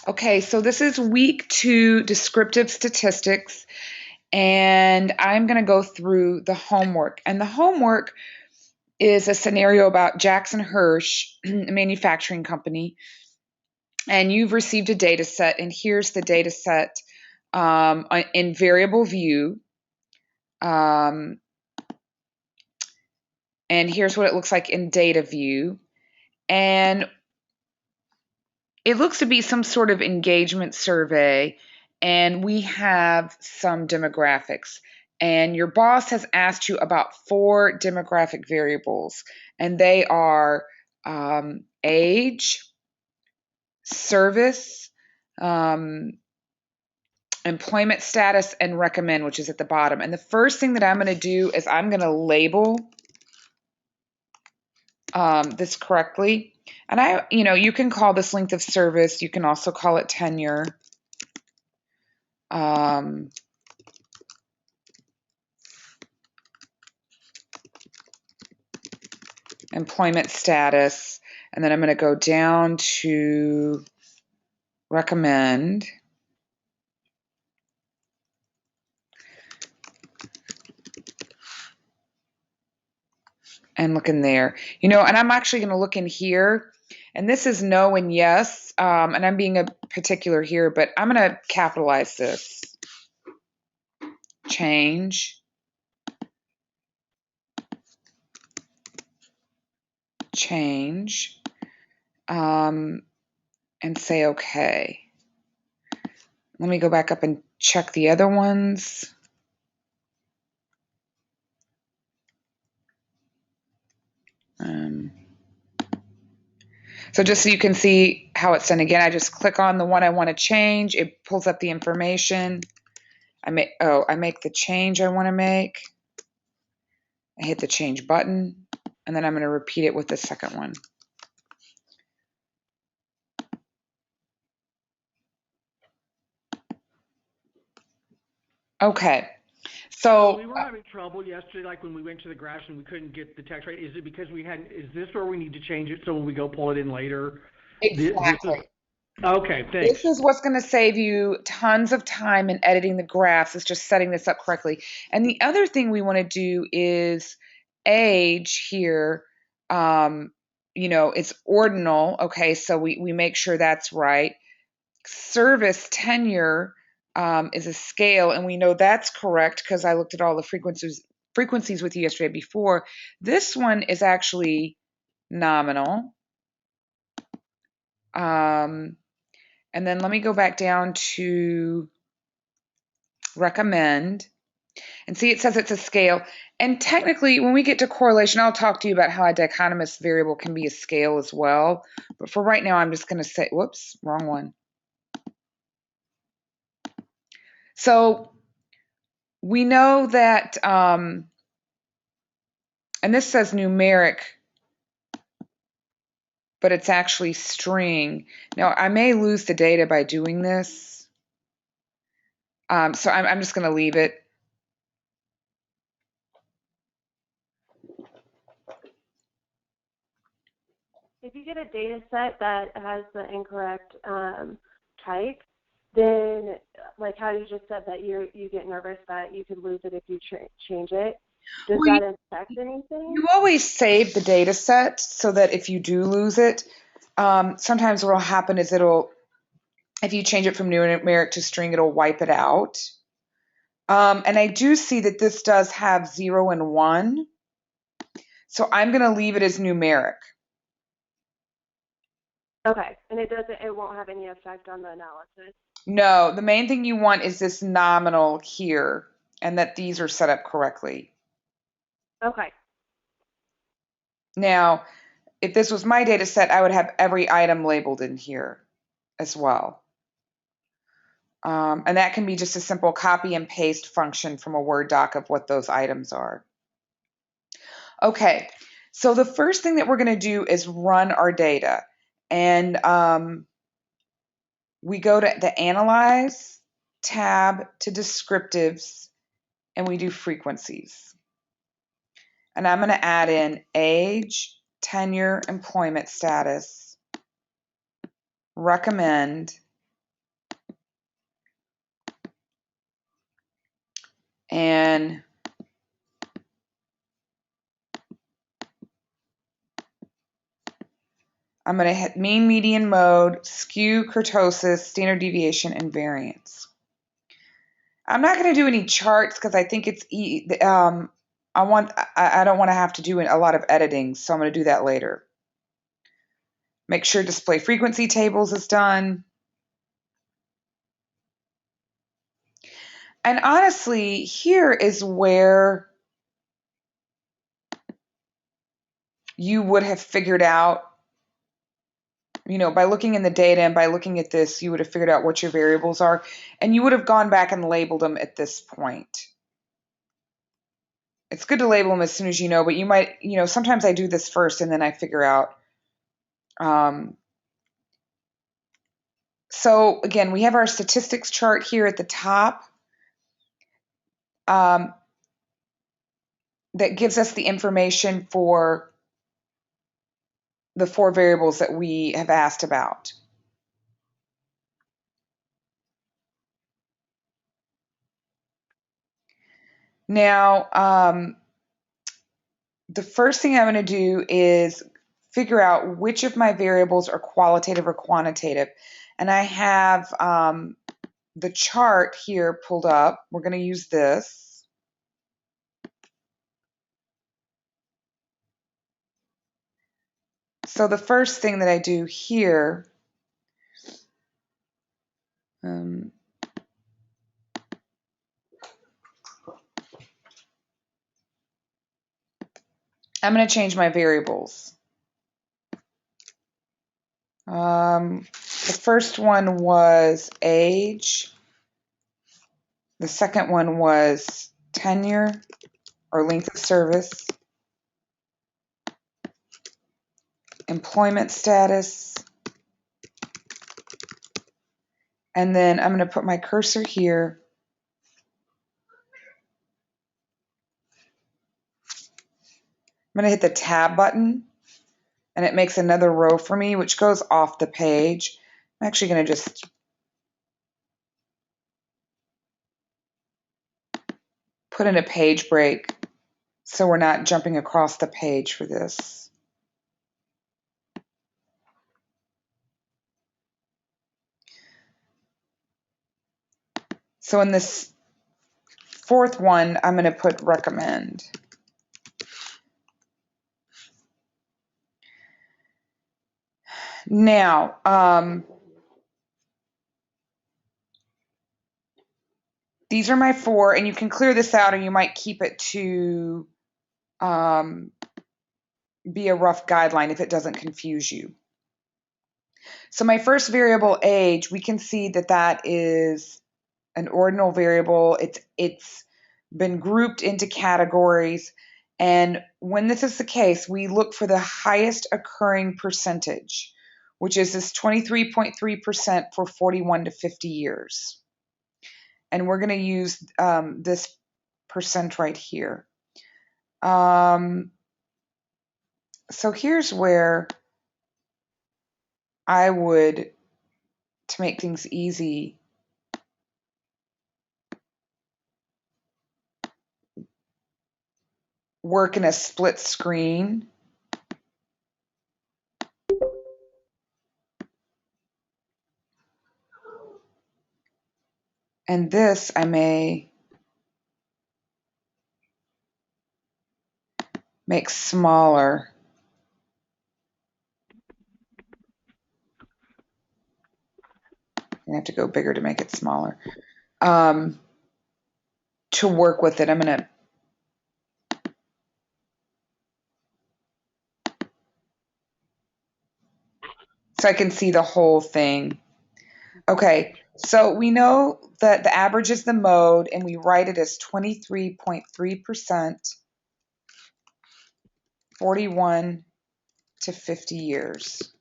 Okay, so this is week 2 descriptive statistics, and I'm going to go through the homework. And the homework is a scenario about Jackson Hirsch, a manufacturing company, and you've received a data set, and here's the data set in variable view. And here's what it looks like in data view. And it looks to be some sort of engagement survey, and we have some demographics. And your boss has asked you about 4 demographic variables, and they are age, service, um, employment status, and recommend, which is at the bottom. And the first thing that I'm going to do is I'm going to label this correctly. And you can call this length of service. You can also call it tenure. Employment status, and then I'm going to go down to recommend. And look in there. And I'm actually going to look in here, and this is no and yes, and I'm being a particular here, but I'm going to capitalize this. Change. And say okay. Let me go back up and check the other ones. So just so you can see how it's done again, I just click on the one I want to change. It pulls up the information. I make the change I want to make. I hit the change button, and then I'm going to repeat it with the second one. Okay. So we were having trouble yesterday, like when we went to the graphs and we couldn't get the text right. Is it because is this where we need to change it so when we go pull it in later? Exactly. Okay, thanks. This is what's going to save you tons of time in editing the graphs. It's just setting this up correctly. And the other thing we want to do is age here. It's ordinal. Okay, so we make sure that's right. Service tenure is a scale, and we know that's correct because I looked at all the frequencies with you yesterday before. This one is actually nominal. And then let me go back down to recommend, and see it says it's a scale. And technically, when we get to correlation, I'll talk to you about how a dichotomous variable can be a scale as well. But for right now, I'm just going to say, whoops, wrong one. So we know that, and this says numeric, but it's actually string. Now, I may lose the data by doing this. So I'm just going to leave it. If you get a data set that has the incorrect type, then, like how you just said that you get nervous that you could lose it if you change it, does that affect anything? You always save the data set so that if you do lose it, sometimes what will happen is if you change it from numeric to string, it'll wipe it out. And I do see that this does have 0 and 1. So I'm going to leave it as numeric. Okay, and it won't have any effect on the analysis? No, the main thing you want is this nominal here, and that these are set up correctly. Okay. Now, if this was my data set, I would have every item labeled in here as well. And that can be just a simple copy and paste function from a Word doc of what those items are. Okay, so the first thing that we're going to do is run our data. And we go to the Analyze tab to Descriptives, and we do frequencies. And I'm going to add in age, tenure, employment status, recommend, And I'm going to hit mean, median, mode, skew, kurtosis, standard deviation, and variance. I'm not going to do any charts because I think it's I don't want to have to do a lot of editing, so I'm going to do that later. Make sure display frequency tables is done. And honestly, here is where you would have figured out, by looking in the data and by looking at this, you would have figured out what your variables are, and you would have gone back and labeled them at this point. It's good to label them as soon as you know, but you might, sometimes I do this first and then I figure out. So again, we have our statistics chart here at the top that gives us the information for the 4 variables that we have asked about. Now, the first thing I'm going to do is figure out which of my variables are qualitative or quantitative. And I have the chart here pulled up. We're going to use this. So the first thing that I do here, I'm going to change my variables. The first one was age. The second one was tenure or length of service, employment status, and then I'm going to put my cursor here. I'm going to hit the tab button, and it makes another row for me, which goes off the page. I'm actually going to just put in a page break so we're not jumping across the page for this. So in this fourth one, I'm going to put recommend. Now, these are my 4, and you can clear this out, or you might keep it to be a rough guideline if it doesn't confuse you. So my first variable, age, we can see that that is an ordinal variable. It's been grouped into categories, and when this is the case, we look for the highest occurring percentage, which is this 23.3% for 41 to 50 years. And we're going to use this percent right here. So here's where I would, to make things easy, work in a split screen. And this I may make smaller. I have to go bigger to make it smaller. To work with it, I'm going to so I can see the whole thing. Okay, so we know that the average is the mode, and we write it as 23.3%, 41 to 50 years.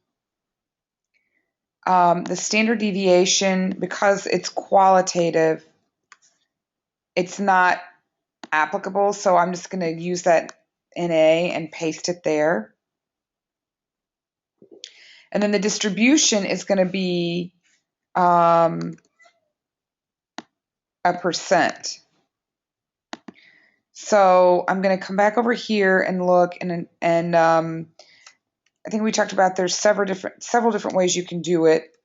The standard deviation, because it's qualitative, it's not applicable, so I'm just going to use that NA and paste it there. And then the distribution is going to be a percent. So I'm going to come back over here and look, and I think we talked about there's several different ways you can do it.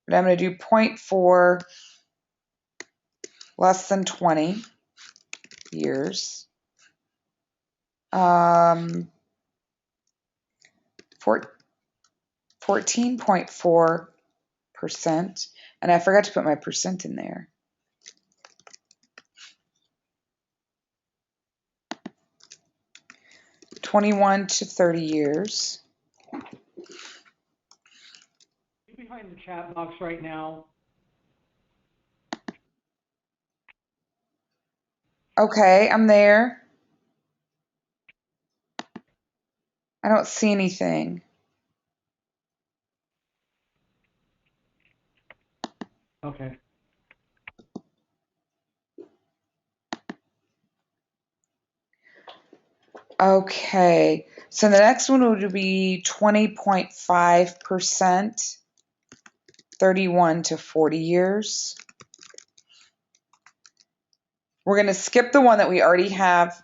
But I'm going to do 0.4 less than 20 years. 14.4%, and I forgot to put my percent in there. 21 to 30 years. Behind the chat box right now. Okay, I'm there. I don't see anything. Okay. Okay, so the next one would be 20.5%, 31 to 40 years. We're going to skip the one that we already have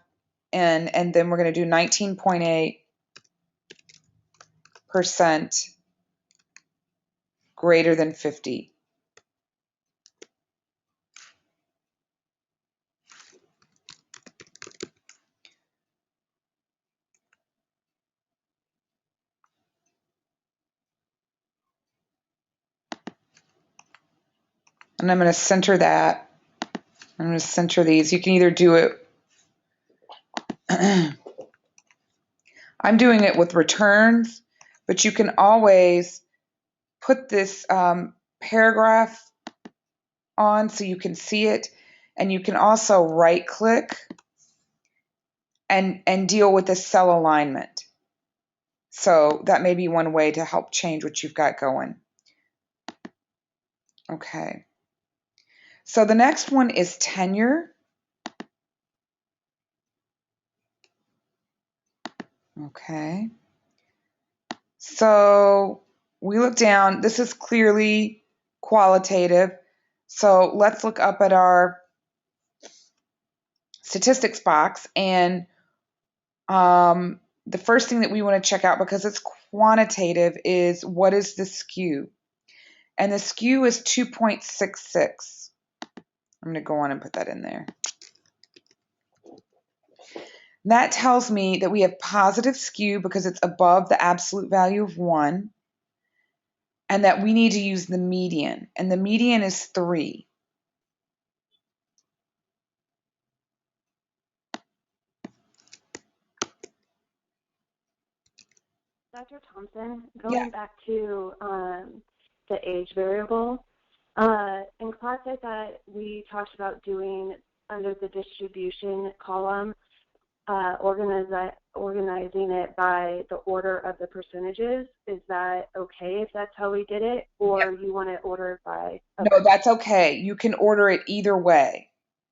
in, and then we're going to do 19.8% greater than 50. And I'm going to center that. I'm going to center these. You can either do it, I'm doing it with returns, but you can always put this paragraph on so you can see it. And you can also right click and deal with the cell alignment. So that may be one way to help change what you've got going. Okay. So the next one is tenure. Okay. So we look down. This is clearly qualitative. So let's look up at our statistics box, and the first thing that we want to check out, because it's quantitative, is what is the skew? And the skew is 2.66. I'm going to go on and put that in there. That tells me that we have positive skew because it's above the absolute value of 1, and that we need to use the median, and the median is 3. Dr. Thompson, Yeah. going back to the age variable, in class I thought we talked about doing under the distribution column, organizing it by the order of the percentages. Is that okay if that's how we did it, or you want to order it by? Okay. No, that's okay. You can order it either way.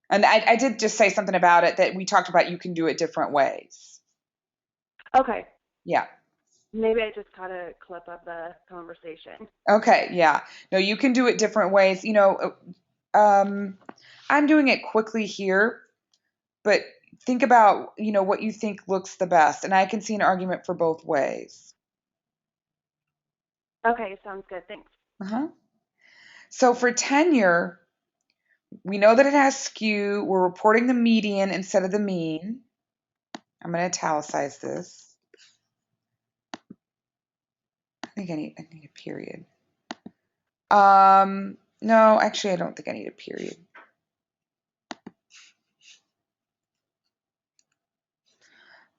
And I did just say something about it that we talked about. You can do it different ways. Okay. Yeah. Maybe I just caught a clip of the conversation. Okay. Yeah. No, you can do it different ways. I'm doing it quickly here, but think about, what you think looks the best. And I can see an argument for both ways. Okay, sounds good. Thanks. So for tenure, we know that it has skew. We're reporting the median instead of the mean. I'm going to italicize this. I think I need a period. No, actually, I don't think I need a period.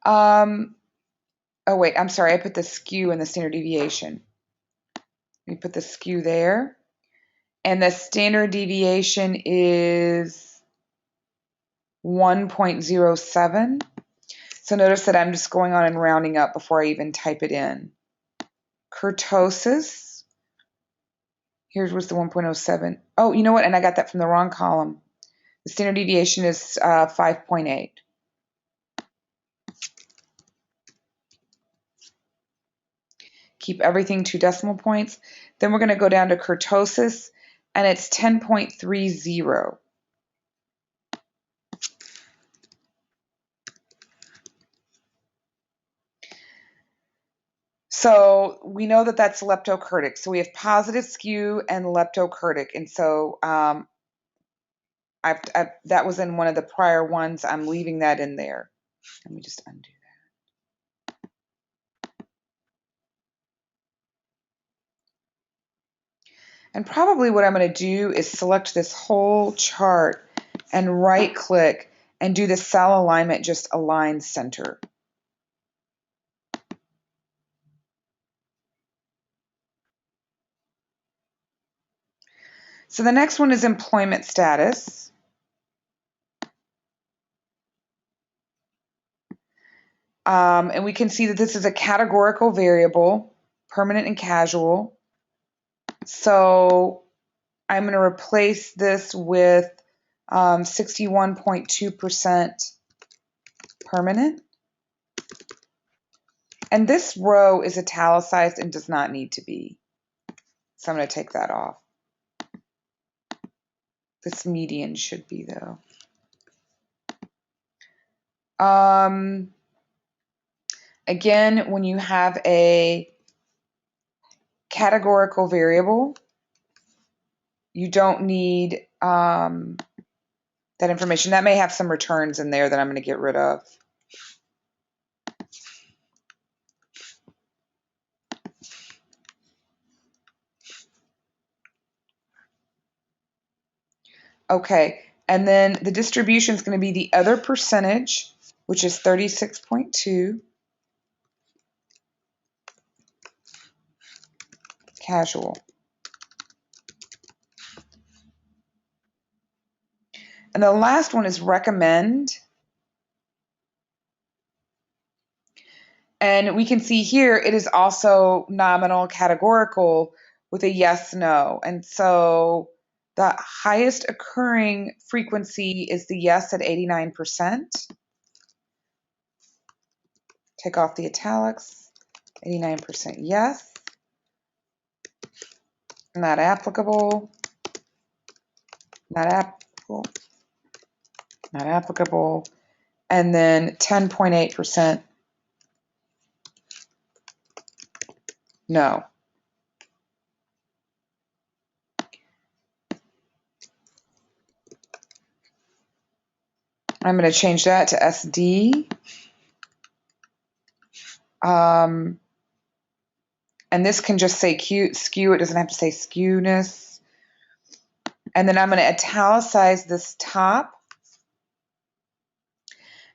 Oh wait, I'm sorry. I put the skew and the standard deviation. We put the skew there, and the standard deviation is 1.07. So notice that I'm just going on and rounding up before I even type it in. Kurtosis. Here was the 1.07. Oh, you know what? And I got that from the wrong column. The standard deviation is 5.8. Keep everything 2 decimal points. Then we're going to go down to kurtosis, and it's 10.30. So we know that that's leptokurtic. So we have positive skew and leptokurtic. And so that was in one of the prior ones. I'm leaving that in there. Let me just undo that. And probably what I'm going to do is select this whole chart and right click and do the cell alignment, just align center. So the next one is employment status. And we can see that this is a categorical variable, permanent and casual. So I'm going to replace this with 61.2% permanent. And this row is italicized and does not need to be. So I'm going to take that off. This median should be, though. Again, when you have a categorical variable, you don't need that information. That may have some returns in there that I'm going to get rid of. Okay, and then the distribution is going to be the other percentage, which is 36.2, casual. And the last one is recommend. And we can see here it is also nominal categorical with a yes, no. And so the highest occurring frequency is the yes at 89%. Take off the italics, 89% yes. Not applicable, not applicable, not applicable. And then 10.8% no. I'm going to change that to SD. And this can just say skew. It doesn't have to say skewness. And then I'm going to italicize this top.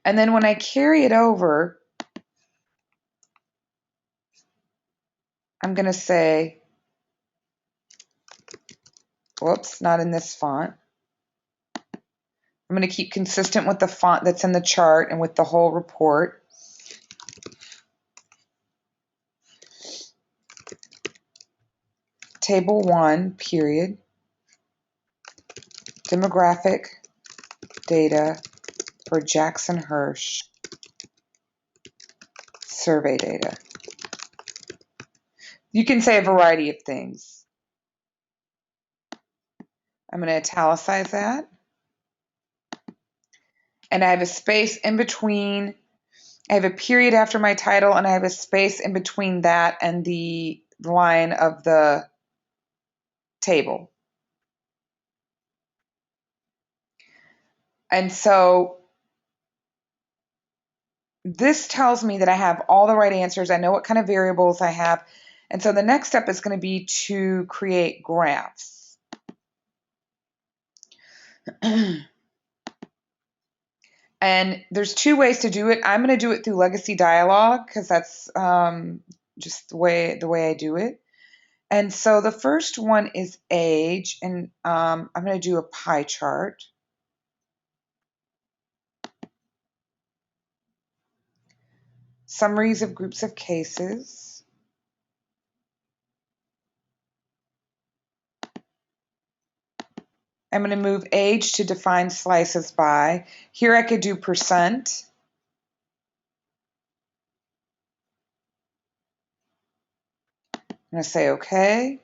And then when I carry it over, I'm going to say, whoops, not in this font. I'm going to keep consistent with the font that's in the chart and with the whole report. Table 1, period. Demographic data for Jackson Hirsch. Survey data. You can say a variety of things. I'm going to italicize that. And I have a space in between. I have a period after my title, and I have a space in between that and the line of the table. And so this tells me that I have all the right answers. I know what kind of variables I have. And so the next step is going to be to create graphs. And there's two ways to do it. I'm going to do it through Legacy Dialog because that's just the way I do it. And so the first one is age, and I'm going to do a pie chart. Summaries of groups of cases. I'm going to move age to define slices by. Here I could do percent. I'm going to say OK.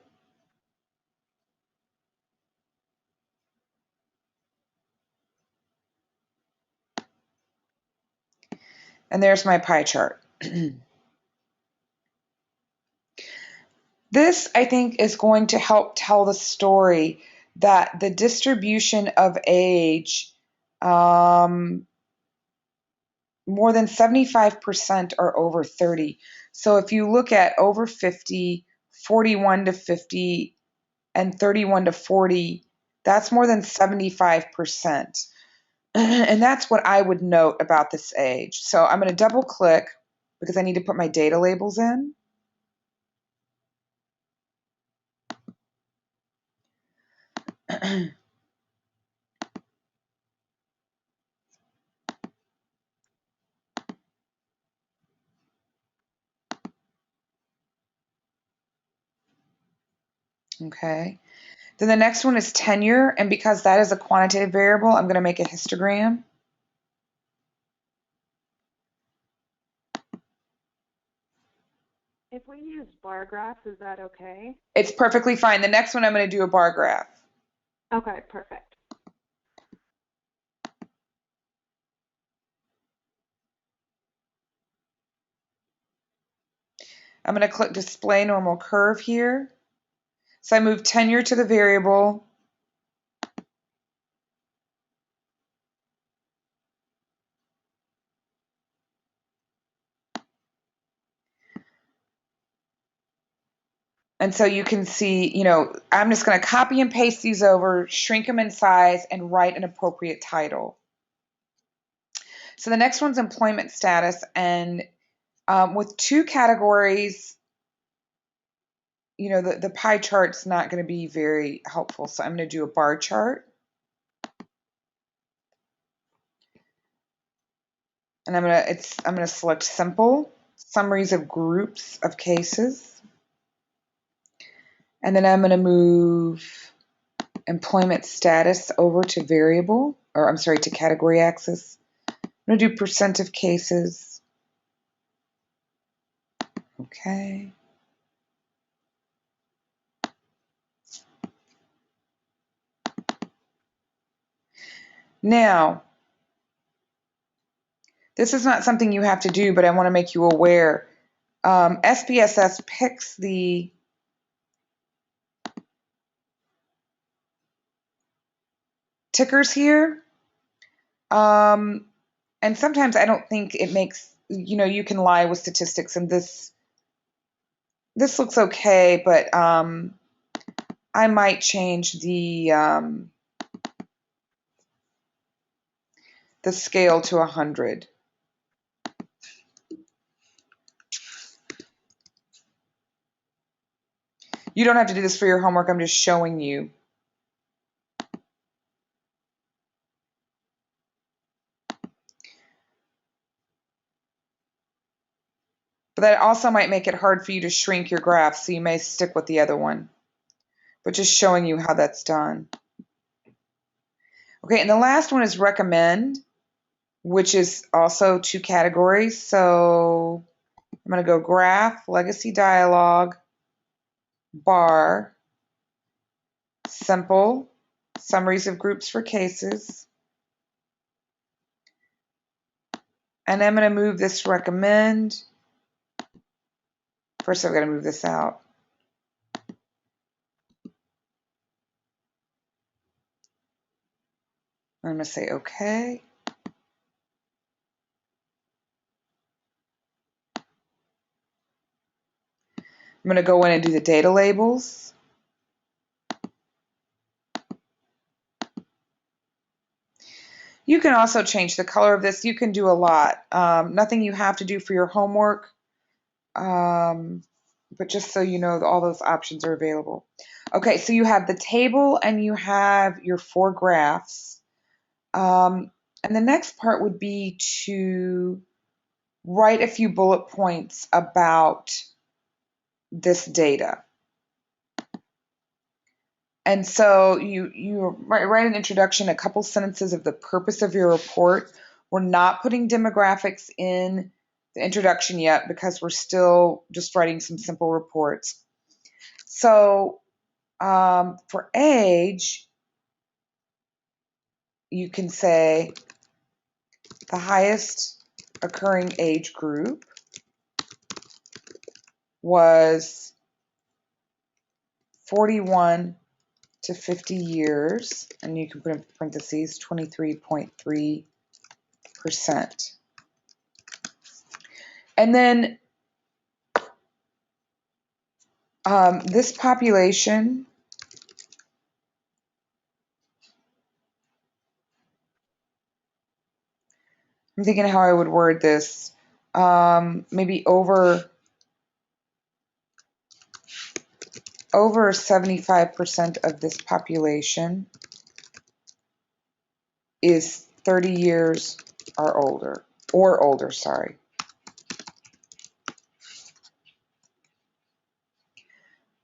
And there's my pie chart. This, I think, is going to help tell the story that the distribution of age, more than 75% are over 30. So if you look at over 50, 41 to 50, and 31 to 40, that's more than 75%. And that's what I would note about this age. So I'm going to double click because I need to put my data labels in. Okay. Then the next one is tenure, and because that is a quantitative variable, I'm going to make a histogram. If we use bar graphs, is that okay? It's perfectly fine. The next one I'm going to do a bar graph. Okay, perfect. I'm going to click display normal curve here. So I move tenure to the variable. And so you can see, I'm just going to copy and paste these over, shrink them in size, and write an appropriate title. So the next one's employment status. And with two categories, the pie chart's not going to be very helpful. So I'm going to do a bar chart. And I'm going to select simple, summaries of groups of cases. And then I'm going to move employment status over to variable, or I'm sorry, to category axis. I'm going to do percent of cases. Okay. Now, this is not something you have to do, but I want to make you aware. SPSS picks the tickers here. And sometimes I don't think it makes, you can lie with statistics, and this looks okay, but I might change the scale to 100. You don't have to do this for your homework. I'm just showing you. But that also might make it hard for you to shrink your graph, so you may stick with the other one. But just showing you how that's done. Okay, and the last one is recommend, which is also two categories. So I'm going to go graph, legacy dialog, bar, simple, summaries of groups for cases. And I'm going to move this recommend. First, I've got to move this out. I'm going to say OK. I'm going to go in and do the data labels. You can also change the color of this. You can do a lot. Nothing you have to do for your homework, but just so you know, all those options are available. Okay, so you have the table and you have your four graphs. And the next part would be to write a few bullet points about this data. And so you write an introduction, a couple sentences of the purpose of your report. We're not putting demographics in the introduction yet because we're still just writing some simple reports. So for age, you can say the highest occurring age group was 41 to 50 years, and you can put in parentheses 23.3%. And then this population, I'm thinking how I would word this. Maybe over 75% of this population is 30 years or older, sorry.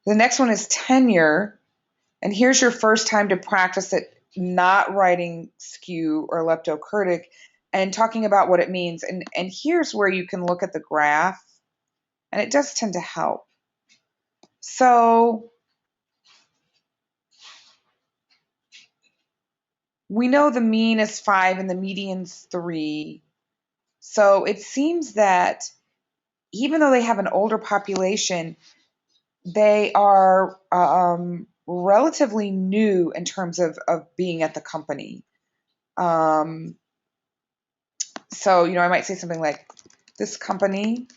The next one is tenure, and here's your first time to practice it, not writing skew or leptokurtic and talking about what it means. And here's where you can look at the graph, and it does tend to help. So we know the mean is 5 and the median's 3. So it seems that even though they have an older population, they are relatively new in terms of being at the company. So, I might say something like, this company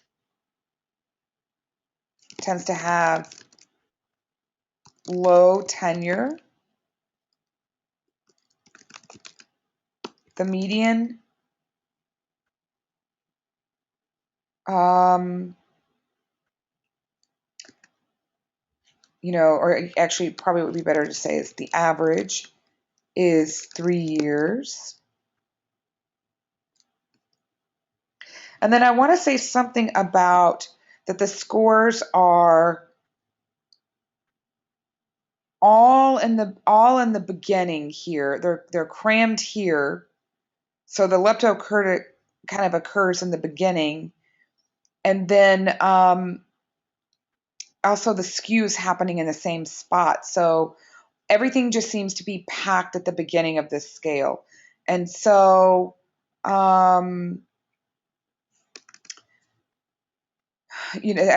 tends to have low tenure. The median or actually probably what would be better to say is the average is 3 years. And then I want to say something about that the scores are all in the beginning here. They're crammed here. So the leptokurtic kind of occurs in the beginning. And then also the skew is happening in the same spot. So everything just seems to be packed at the beginning of this scale. And so I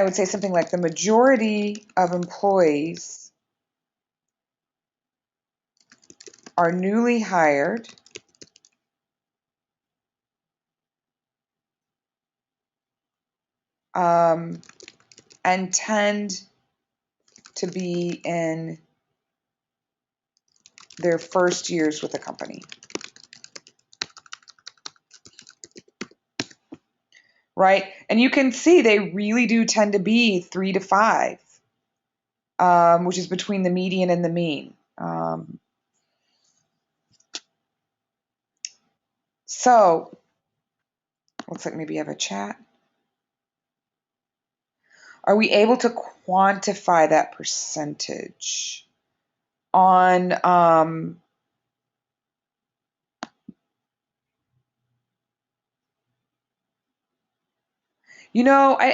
would say something like the majority of employees are newly hired and tend to be in their first years with the company. Right? And you can see they really do tend to be 3 to 5, which is between the median and the mean. So, looks like maybe I have a chat. Are we able to quantify that percentage on I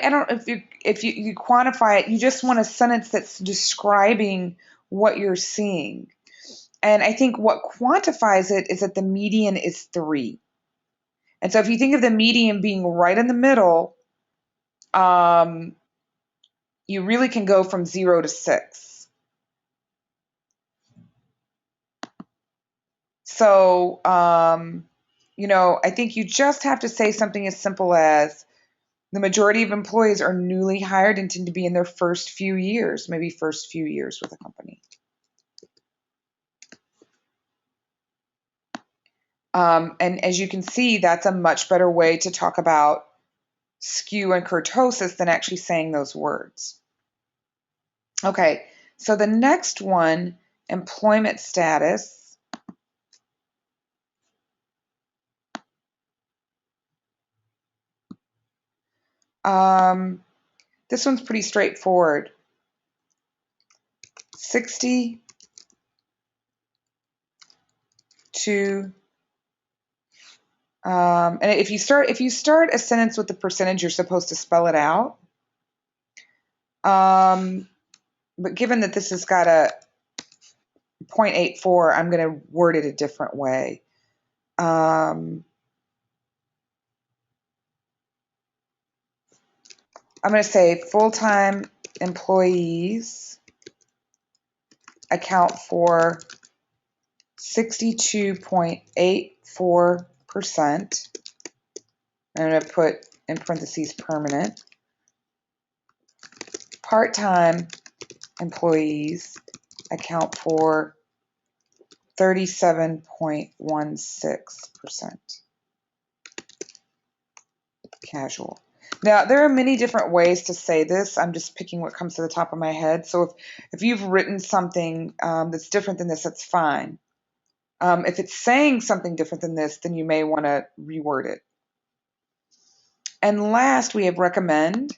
don't know if you quantify it, you just want a sentence that's describing what you're seeing. And I think what quantifies it is that the median is 3. And so if you think of the median being right in the middle, you really can go from 0 to 6. So, I think you just have to say something as simple as the majority of employees are newly hired and tend to be in their first few years, maybe first few years with a company. And as you can see, that's a much better way to talk about skew and kurtosis than actually saying those words. Okay, so the next one, employment status. This one's pretty straightforward. 60 to and if you start a sentence with the percentage, you're supposed to spell it out. But given that this has got a 0.84, I'm going to word it a different way. I'm going to say full-time employees account for 62.84%. I'm going to put in parentheses permanent. Part-time employees account for 37.16%. Casual. Now, there are many different ways to say this. I'm just picking what comes to the top of my head. So if you've written something that's different than this, that's fine. If it's saying something different than this, then you may want to reword it. And last, we have recommend.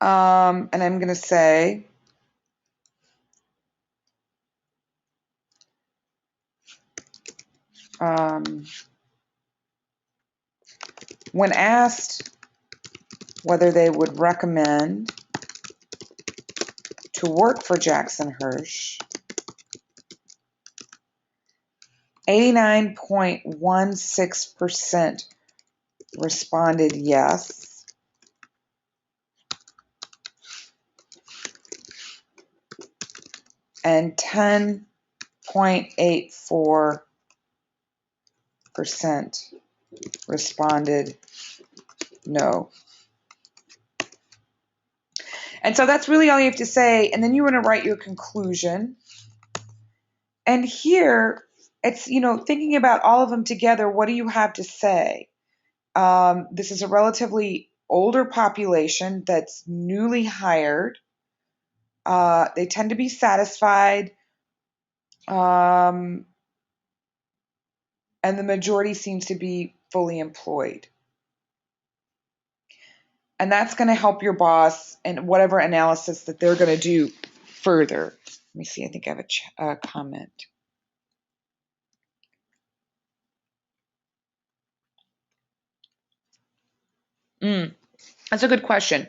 And I'm going to say when asked whether they would recommend to work for Jackson Hirsch, 89.16% responded yes, and 10.84% responded no. And so that's really all you have to say. And then you want to write your conclusion. And here, it's, thinking about all of them together, what do you have to say? This is a relatively older population that's newly hired. They tend to be satisfied. And the majority seems to be fully employed. And that's going to help your boss in whatever analysis that they're going to do further. Let me see, I think I have a comment. That's a good question.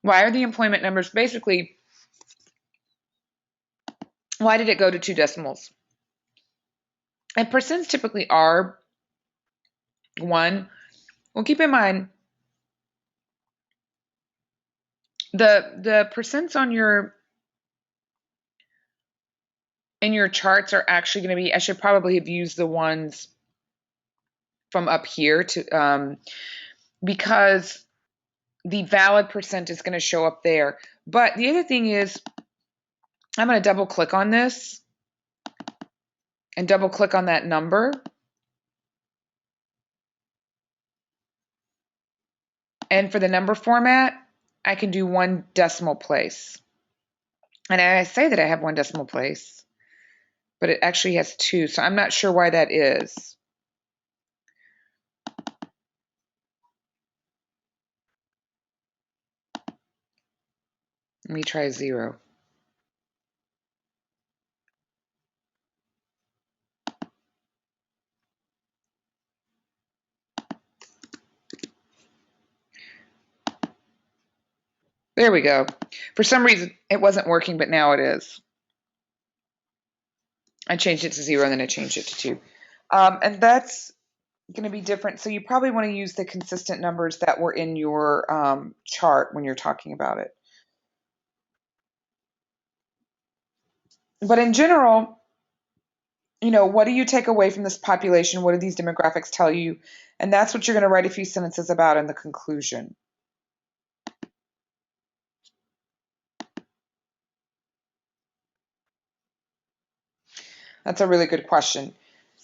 Why are the employment numbers basically, why did it go to 2 decimals? And percents typically are 1. Well, keep in mind, the percents on in your charts are actually going to be, I should probably have used the ones from up here to because the valid percent is going to show up there. But the other thing is, I'm going to double click on this and double click on that number. And for the number format, I can do 1 decimal place. And I say that I have 1 decimal place, but it actually has 2. So I'm not sure why that is. Let me try 0. There we go. For some reason, it wasn't working, but now it is. I changed it to 0, and then I changed it to 2. And that's going to be different. So you probably want to use the consistent numbers that were in your chart when you're talking about it. But in general, what do you take away from this population? What do these demographics tell you? And that's what you're going to write a few sentences about in the conclusion. That's a really good question.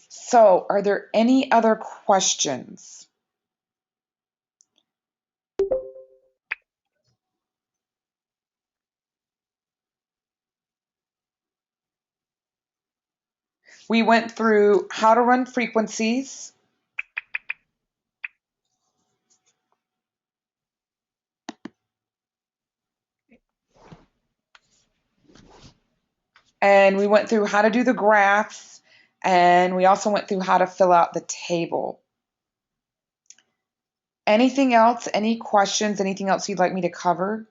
So, are there any other questions? We went through how to run frequencies. And we went through how to do the graphs. And we also went through how to fill out the table. Anything else? Any questions? Anything else you'd like me to cover?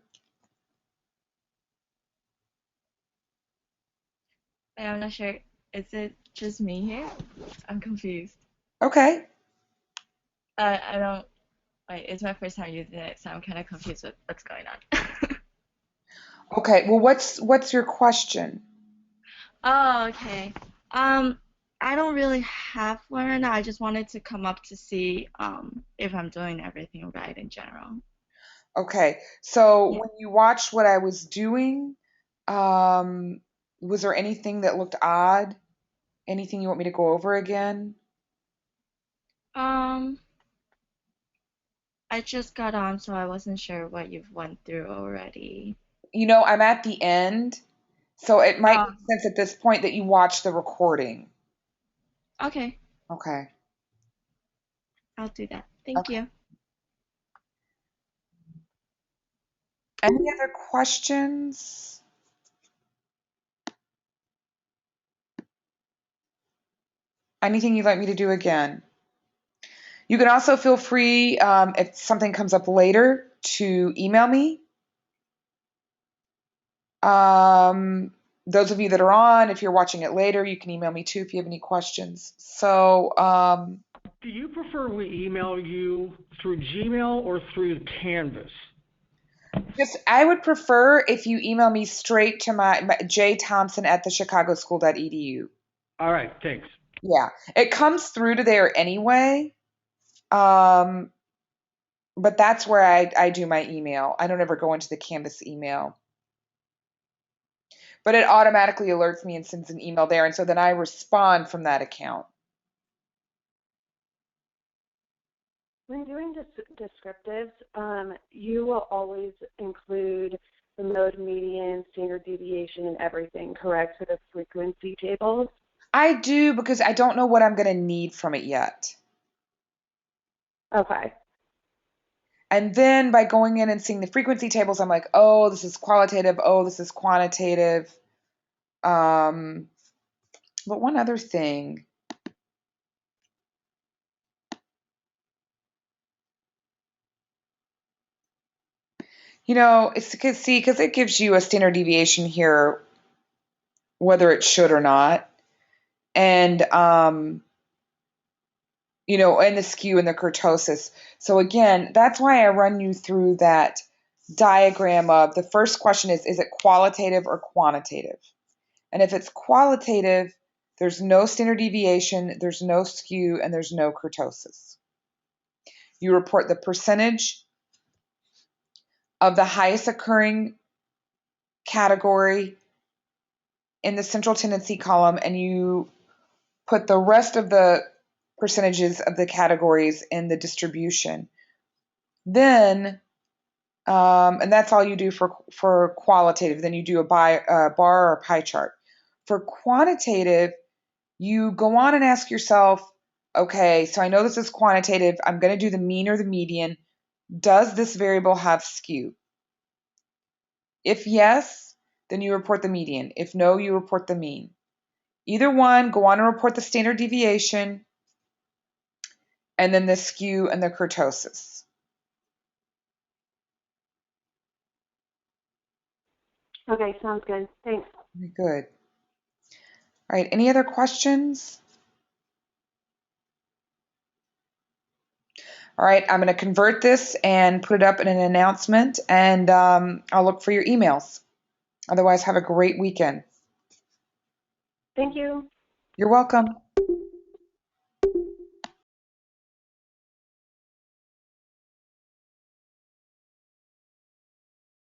I'm not sure. Is it just me here? I'm confused. Okay. I don't. Like, it's my first time using it, so I'm kind of confused with what's going on. Okay, well, what's your question? Oh, okay. Um, I don't really have one. I just wanted to come up to see if I'm doing everything right in general. Okay, so Yeah. when you watched what I was doing, um, was there anything that looked odd? Anything you want me to go over again? Um, I just got on, so I wasn't sure what you've went through already. I'm at the end, so it might Oh, make sense at this point that you watch the recording. okay. Okay. I'll do that. Thank Okay. you. Any other questions? Anything you'd like me to do again? You can also feel free, if something comes up later, to email me. Um, those of you that are on, if you're watching it later, you can email me too if you have any questions. So, Do you prefer we email you through Gmail or through Canvas? I would prefer if you email me straight to my jthompson at thechicagoschool.edu. All right, thanks. Yeah, it comes through to there anyway. Um, but that's where I do my email. I don't ever go into the Canvas email. But it automatically alerts me and sends an email there. And so then I respond from that account. When doing descriptives, you will always include the mode, median, standard deviation, and everything, correct, for the frequency tables? I do because I don't know what I'm going to need from it yet. Okay. And then by going in and seeing the frequency tables, I'm like, oh, this is qualitative. Oh, this is quantitative. Um, but one other thing, it's because it gives you a standard deviation here, whether it should or not. And, and the skew and the kurtosis. So again, that's why I run you through that diagram of the first question is it qualitative or quantitative? And if it's qualitative, there's no standard deviation, there's no skew, and there's no kurtosis. You report the percentage of the highest occurring category in the central tendency column, and you put the rest of the percentages of the categories in the distribution. Then, and that's all you do for qualitative. Then you do a bar or a pie chart. For quantitative, you go on and ask yourself, okay, so I know this is quantitative. I'm going to do the mean or the median. Does this variable have skew? If yes, then you report the median. If no, you report the mean. Either one, go on and report the standard deviation and then the skew and the kurtosis. Okay, sounds good. Thanks. Good. All right, any other questions? All right, I'm going to convert this and put it up in an announcement, and I'll look for your emails. Otherwise, have a great weekend. Thank you. You're welcome.